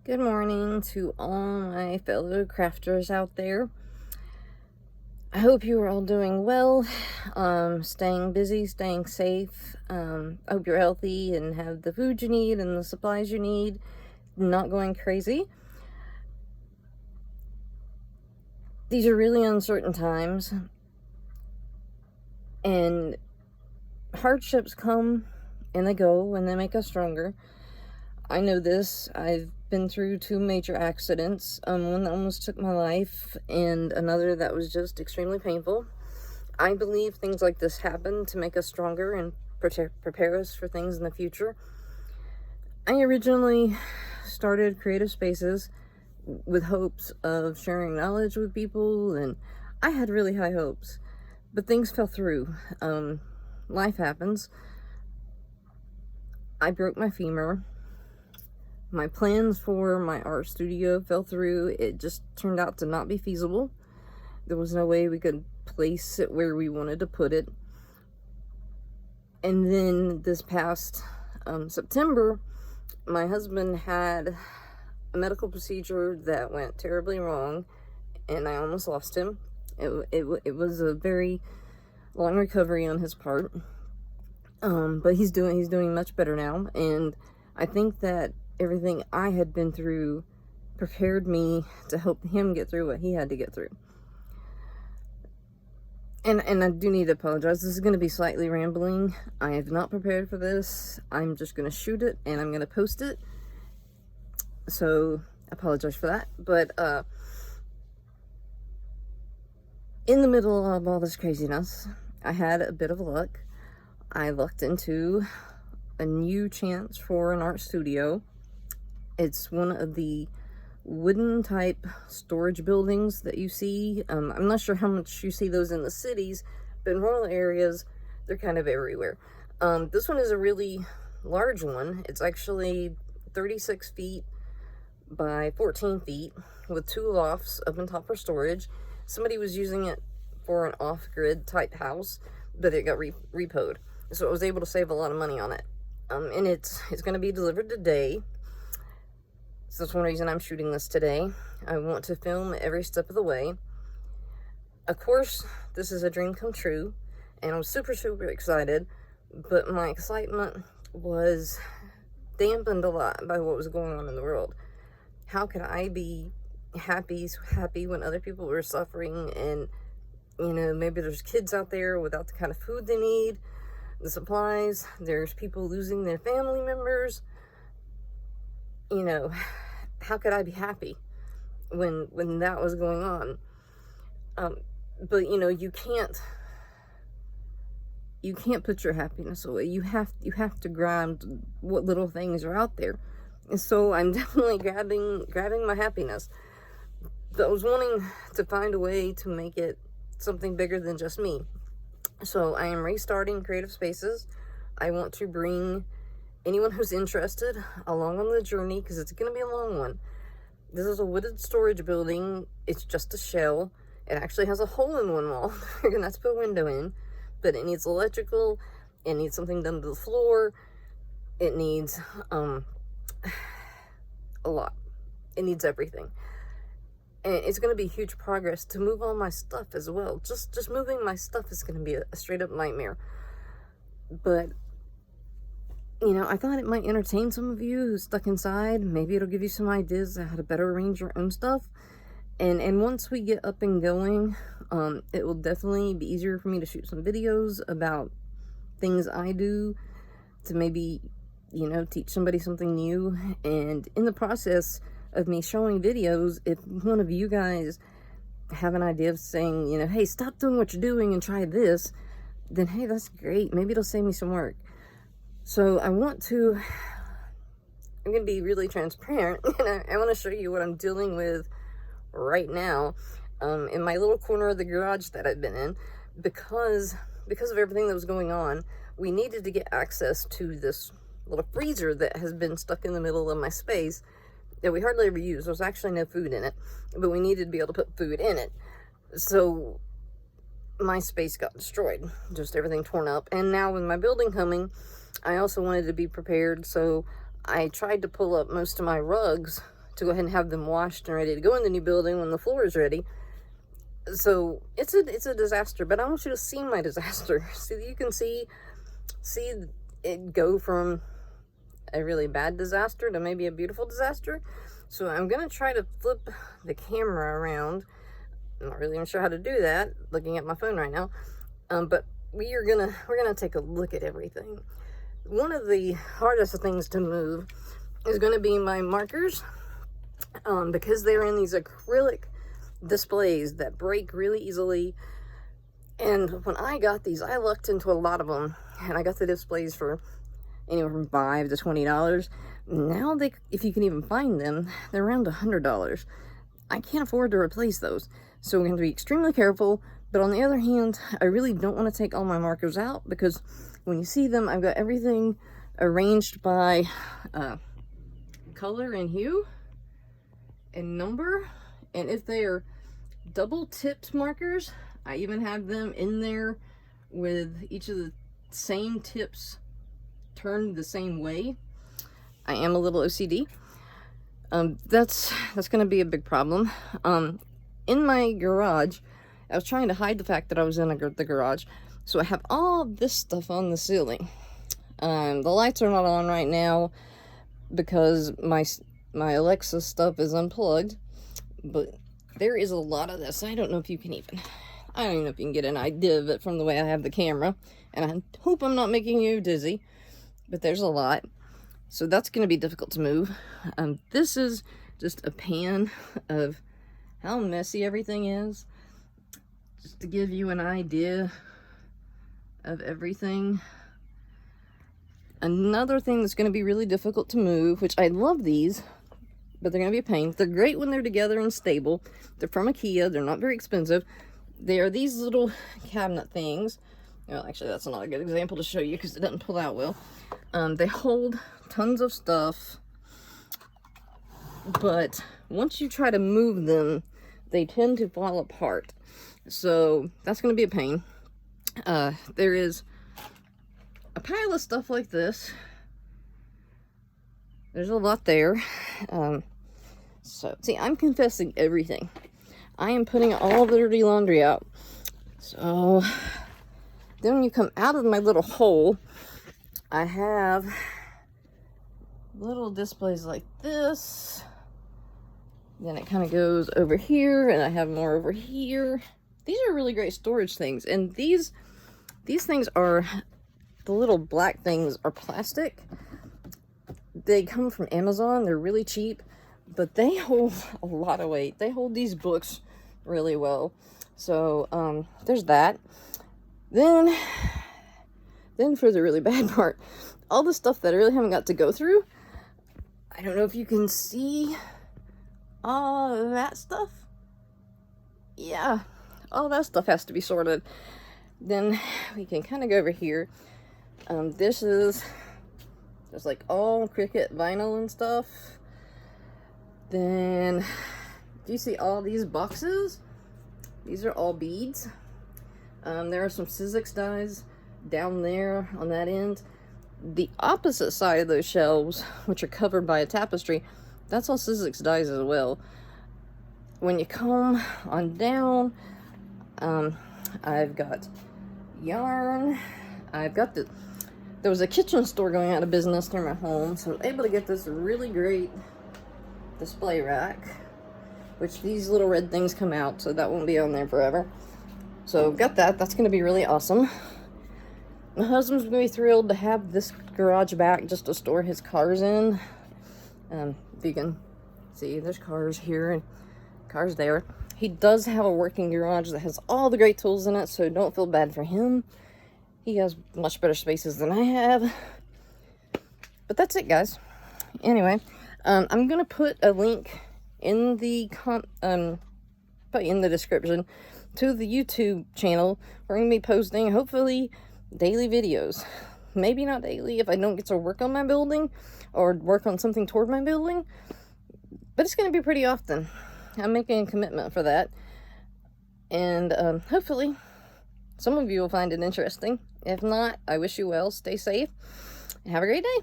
Good morning to all my fellow crafters out there. I hope you are all doing well, staying busy, staying safe. I hope you're healthy and have the food you need and the supplies you need, not going crazy. These are really uncertain times, and hardships come and they go and they make us stronger. I know this. I've been through 2 major accidents, one that almost took my life and another that was just extremely painful. I believe things like this happen to make us stronger and prepare us for things in the future. I originally started Creative Spaces with hopes of sharing knowledge with people, and I had really high hopes, but things fell through. Life happens. I broke my femur. My plans for my art studio fell through. It just turned out to not be feasible. There was no way we could place it where we wanted to put it. And then this past September, my husband had a medical procedure that went terribly wrong, and I almost lost him. It was a very long recovery on his part, but he's doing much better now, and I think that everything I had been through prepared me to help him get through what he had to get through. And I do need to apologize. This is going to be slightly rambling. I have not prepared for this. I'm just going to shoot it and I'm going to post it. So, I apologize for that. But, in the middle of all this craziness, I had a bit of luck. I lucked into a new chance for an art studio. It's one of the wooden type storage buildings that you see. I'm not sure how much you see those in the cities, but in rural areas, they're kind of everywhere. This one is a really large one. It's actually 36 feet by 14 feet with 2 lofts up on top for storage. Somebody was using it for an off-grid type house, but it got repoed. So I was able to save a lot of money on it. And it's going to be delivered today. So that's one reason I'm shooting this today. I want to film every step of the way. Of course, this is a dream come true, and I'm super, super excited, but my excitement was dampened a lot by what was going on in the world. How could I be happy when other people were suffering, and, you know, maybe there's kids out there without the kind of food they need, the supplies, there's people losing their family members. You know, how could I be happy when that was going on? But you know, you can't put your happiness away. You have to grind what little things are out there. And so I'm definitely grabbing my happiness. But I was wanting to find a way to make it something bigger than just me. So I am restarting Creative Spaces. I want to bring anyone who's interested along on the journey, because it's going to be a long one. This is a wooded storage building. It's just a shell. It actually has a hole in one wall. You're going to have to put a window in, but it needs electrical. It needs something done to the floor. It needs a lot. It needs everything. And it's going to be huge progress to move all my stuff as well. Just moving my stuff is going to be a straight up nightmare. But you know, I thought it might entertain some of you who's stuck inside. Maybe it'll give you some ideas on how to better arrange your own stuff. And once we get up and going, it will definitely be easier for me to shoot some videos about things I do to maybe, you know, teach somebody something new. And in the process of me showing videos, if one of you guys have an idea of saying, you know, hey, stop doing what you're doing and try this, then hey, that's great. Maybe it'll save me some work. So I'm going to be really transparent, and I want to show you what I'm dealing with right now, in my little corner of the garage that I've been in, because of everything that was going on. We needed to get access to this little freezer that has been stuck in the middle of my space that we hardly ever use. There's actually no food in it, but we needed to be able to put food in it. So my space got destroyed, just everything torn up. And now with my building coming, I also wanted to be prepared, so I tried to pull up most of my rugs to go ahead and have them washed and ready to go in the new building when the floor is ready. So it's a disaster, but I want you to see my disaster. So you can see it go from a really bad disaster to maybe a beautiful disaster. So I'm gonna try to flip the camera around. I'm not really even sure how to do that, looking at my phone right now. But we're gonna take a look at everything. One of the hardest things to move is gonna be my markers, because they're in these acrylic displays that break really easily. And when I got these, I looked into a lot of them, and I got the displays for anywhere from $5 to $20. Now if you can even find them, they're around $100. I can't afford to replace those, so we're going to be extremely careful. But on the other hand, I really don't want to take all my markers out, because when you see them, I've got everything arranged by color and hue and number. And if they are double tipped markers, I even have them in there with each of the same tips turned the same way. I am a little OCD. That's going to be a big problem. In my garage, I was trying to hide the fact that I was in the garage, so I have all this stuff on the ceiling. The lights are not on right now because my Alexa stuff is unplugged, but there is a lot of this. I don't know if you can even get an idea of it from the way I have the camera, and I hope I'm not making you dizzy, but there's a lot. So that's going to be difficult to move. This is just a pan of how messy everything is, just to give you an idea of everything. Another thing that's going to be really difficult to move, which I love these, but they're going to be a pain. They're great when they're together and stable. They're from IKEA. They're not very expensive. They are these little cabinet things. Well, actually, that's not a good example to show you because it doesn't pull out well. They hold tons of stuff, but once you try to move them, they tend to fall apart. So that's going to be a pain. There is a pile of stuff like this. There's a lot there. So, see, I'm confessing everything. I am putting all the dirty laundry out. So, then when you come out of my little hole, I have little displays like this. Then it kind of goes over here, and I have more over here. These are really great storage things, and these things are, the little black things are plastic. They come from Amazon. They're really cheap, but they hold a lot of weight. They hold these books really well. So there's that. Then for the really bad part, all the stuff that I really haven't got to go through. I don't know if you can see all that stuff. Yeah, all that stuff has to be sorted. Then we can kind of go over here. This is just like all Cricut vinyl and stuff. Then, do you see all these boxes? These are all beads. There are some Sizzix dies down there on that end. The opposite side of those shelves, which are covered by a tapestry, that's all Sizzix dies as well. When you come on down, I've got yarn. I've got there was a kitchen store going out of business near my home, so I was able to get this really great display rack, which these little red things come out, so that won't be on there forever. So got that. That's going to be really awesome. My husband's going to be thrilled to have this garage back just to store his cars in. If you can see, there's cars here and cars there. He does have a working garage that has all the great tools in it, so don't feel bad for him. He has much better spaces than I have. But that's it, guys. Anyway, I'm going to put a link in the description to the YouTube channel. We're going to be posting, hopefully, daily videos. Maybe not daily if I don't get to work on my building or work on something toward my building, but it's going to be pretty often. I'm making a commitment for that, and hopefully some of you will find it interesting. If not, I wish you well, stay safe, and have a great day.